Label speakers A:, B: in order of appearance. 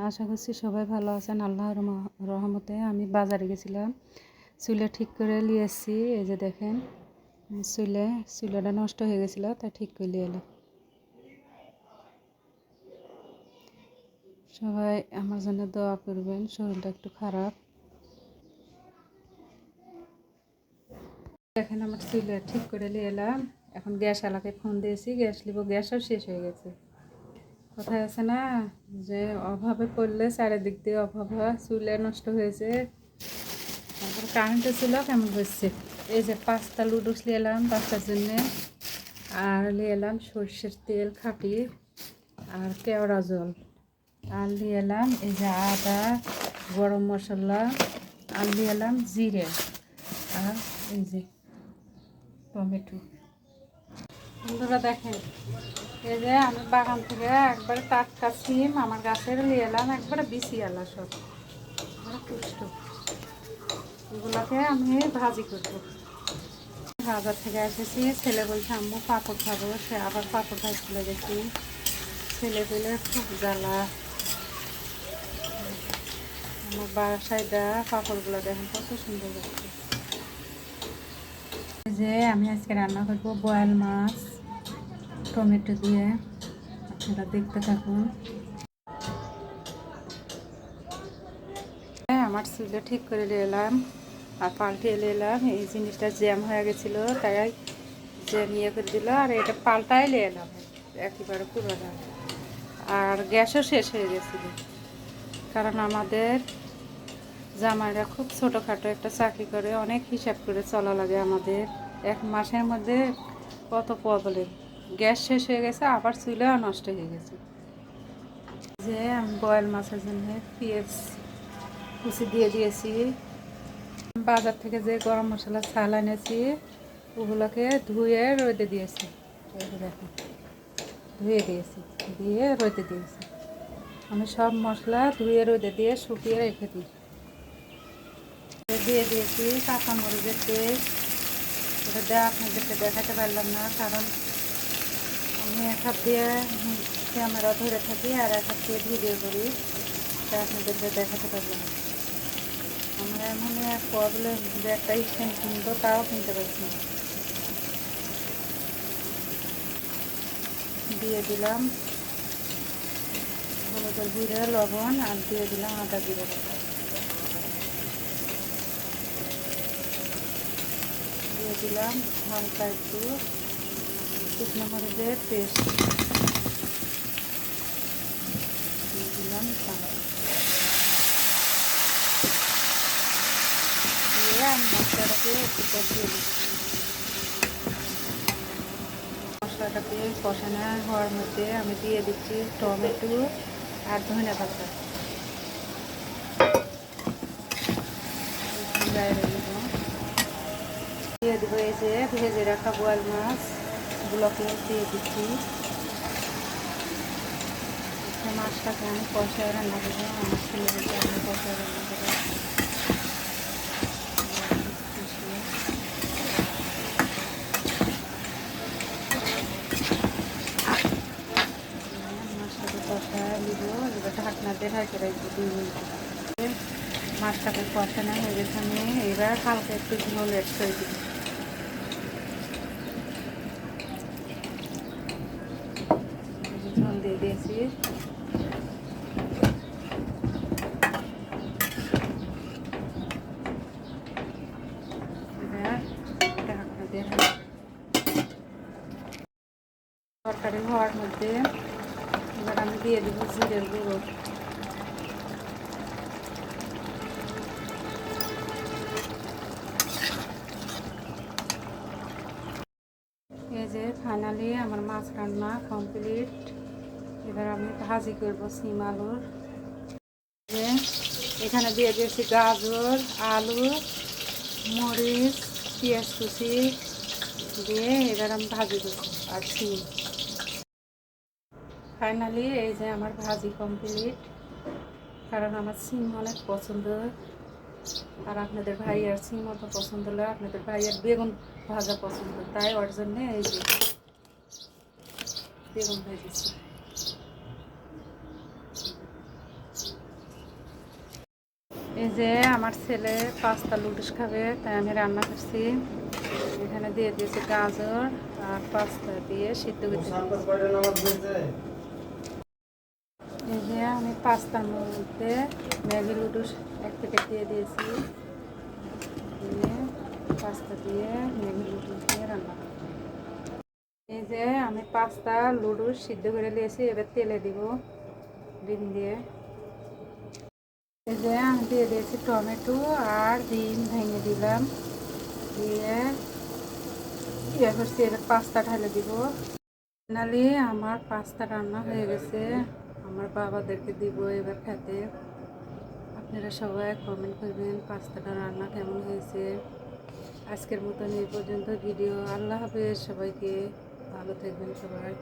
A: আশা করছি সবাই ভালো আছেন। আল্লাহর রহমতে আমি বাজারে গেছিলাম, চুলে ঠিক করে নিয়ে এসেছি। এই যে দেখেন, চুলটা নষ্ট হয়ে গেছিলো, তাই ঠিক করে নিয়ে এলাম। সবাই আমার জন্য দোয়া করবেন, শরীরটা একটু খারাপ। দেখেন আমার চুলে ঠিক করে নিয়ে এলাম। এখন গ্যাস আলাকে ফোন দিয়েছি, গ্যাস নিব, গ্যাসও শেষ হয়ে গেছে। কথায় আছে না যে অভাবে পড়লে চারিদিক দিয়ে অভাব হয়, চুলে নষ্ট হয়েছে। তারপর কারেন্টে ছিল কেমন হচ্ছে। এই যে 5টা লুডুস নিয়ে এলাম বাচ্চার জন্যে, আর নিয়ে এলাম সর্ষের তেল খাঁটি, আর কেওড়া জল, আর নিয়ে এলাম এই যে আদা, গরম মশলা, আর নিয়ে এলাম জিরে, আর এই যে টমেটো। বন্ধুরা দেখেন, এই যে আমি বাগান থেকে একবারে টাটকা সিম আমার গাছের নিয়ে এলাম, একবারে বিছি এলা সব পুষ্ট। এগুলোকে আমি ভাজি করবো। বাজার থেকে এসেছি, ছেলে বলছে আম্মু পাঁপড় খাবো, সে আবার পাঁপড় ভাজ তুলে গেছি। ছেলে পেলে খুব জ্বালা। আমার বাসায় দেওয়া পাঁপড়গুলো দেখেন কত সুন্দর লাগছে। যে আমি আজকে রান্না করবো বয়েল মাছ টমেটো দিয়ে, আপনারা দেখতে থাকুন। আমার চুলে ঠিক করে এলাম আর পাল্টে এলাম। এই জিনিসটা জ্যাম হয়ে গেছিলো, তাই জ্যাম ইয়ে করে দিল, আর এটা পাল্টাই এলাম একেবারে পুরোটা। আর গ্যাসও শেষ হয়ে গেছিলো, কারণ আমাদের জামাইরা খুব ছোটোখাটো একটা চাকরি করে, অনেক হিসাব করে চলা লাগে আমাদের। এক মাসের মধ্যে কত প্রবলেম, গ্যাস শেষ হয়ে গেছে, আবার চুলেও নষ্ট হয়ে গেছে। যে আমি বয়েল মাছের জন্য পেঁয়াজ কুচি দিয়ে দিয়েছি। বাজার থেকে যে গরম মশলা ছাল এনেছি, ওগুলোকে ধুয়ে রোদে দিয়েছি। দেখুন, ধুয়ে দিয়েছি, দিয়ে রোদে দিয়েছি। আমি সব মশলা ধুয়ে রোদে দিয়ে শুকিয়ে রেখে দিই। দিয়ে দিয়েছি কাঁচামরিচের পেস্ট। এটা দেওয়া আপনাদেরকে দেখাতে পারলাম না, কারণ আমি এক হাত দিয়ে ক্যামেরা ধরে থাকি আর এক হাত দিয়ে ভিডিও করি, তা আপনাদেরকে দেখাতে পারলাম না। আমার এমন এক প্রবলেম যে একটা স্ট্যান্ড কিনবো, তাও কিনতে পারছি না। দিয়ে দিলাম হলুদের গুঁড়ো, লবণ, আর দিয়ে দিলাম আদা জিরে বাটা। দিয়ে দিলাম হালকা একটু শুকনো মরিচের পেস্ট, দিয়ে দিলাম পানি, দিয়ে আমি মশলাটাকে একটু কষিয়ে দিচ্ছি। মশলাটাকে কষানো হওয়ার মধ্যে আমি দিয়ে দিচ্ছি টমেটো আর ধনে পাতা। দিয়ে দেবো এই যে ভেজে রাখা বোয়াল মাছগুলোকে দিয়ে দিচ্ছি। মাছটাকে আমি কষায় রান্না করবো, আমার ছেলেদেরকে আমি কষায় রান্না করবো। মাছটাকে কষায় দিব, এবার ঢাকনা দিয়ে ঢাকে রাখবো 2 মিনিট। মাছটাকে কষানো হয়ে গেছে, আমি এবার হালকা একটু ঝোল অ্যাড করে দিব। ঝোল দিয়ে দিয়েছি। তরকারি হওয়ার মধ্যে এবার আমি দিয়ে দেব জিরের গুঁড়ো। এই যে ফাইনালি আমার মাছ রান্না কমপ্লিট। এবার আমি ভাজি করবো সিম আলুর। এখানে দিয়ে দিয়েছি গাজর, আলু, মরিচ, পেঁয়াজ কুচি দিয়ে এবার আমি ভাজি করবো আর সিম। ফাইনালি এই যে আমার ভাজি কমপ্লিট, কারণ আমার সিম অনেক পছন্দ, আর আপনাদের ভাইয়ার সিম অত পছন্দ হলে আপনাদের ভাইয়ার বেগুন ভাজা পছন্দ, তাই ওর জন্য এই যে বেগুন ভেজেছি। এই যে আমার ছেলে পাস্তা লুডুস খাবে, তাই আমি রান্না করছি। এখানে দিয়ে দিয়েছি গাজর আর পাস্তা দিয়ে সিদ্ধ করতে দিয়েছি। এই যে আমি পাস্তার মধ্যে ম্যাগি লুডুস এক প্যাকেট দিয়ে দিয়েছি, দিয়ে পাস্তা দিয়ে ম্যাগি লুডুস দিয়ে রান্না করব। এই যে আমি পাস্তা লুডুস সিদ্ধ করে নিয়েছি, এবার তেলে দিব ডিম দিয়ে। এই যে আমি দিয়ে দিয়েছি টমেটো আর ডিম ভেঙে দিলাম, দিয়ে ইয়ে করছি। এবার পাস্তা ঢালে দিব। ফাইনালি আমার পাস্তা রান্না হয়ে গেছে, আমার বাবাদেরকে দিব এবার খেতে। আপনারা সবাই কমেন্ট করবেন পাস্তাটা রান্না কেমন হয়েছে। আজকের মতন এই পর্যন্ত ভিডিও। আল্লাহ হাফেজ সবাইকে, ভালো থাকবেন সবাই।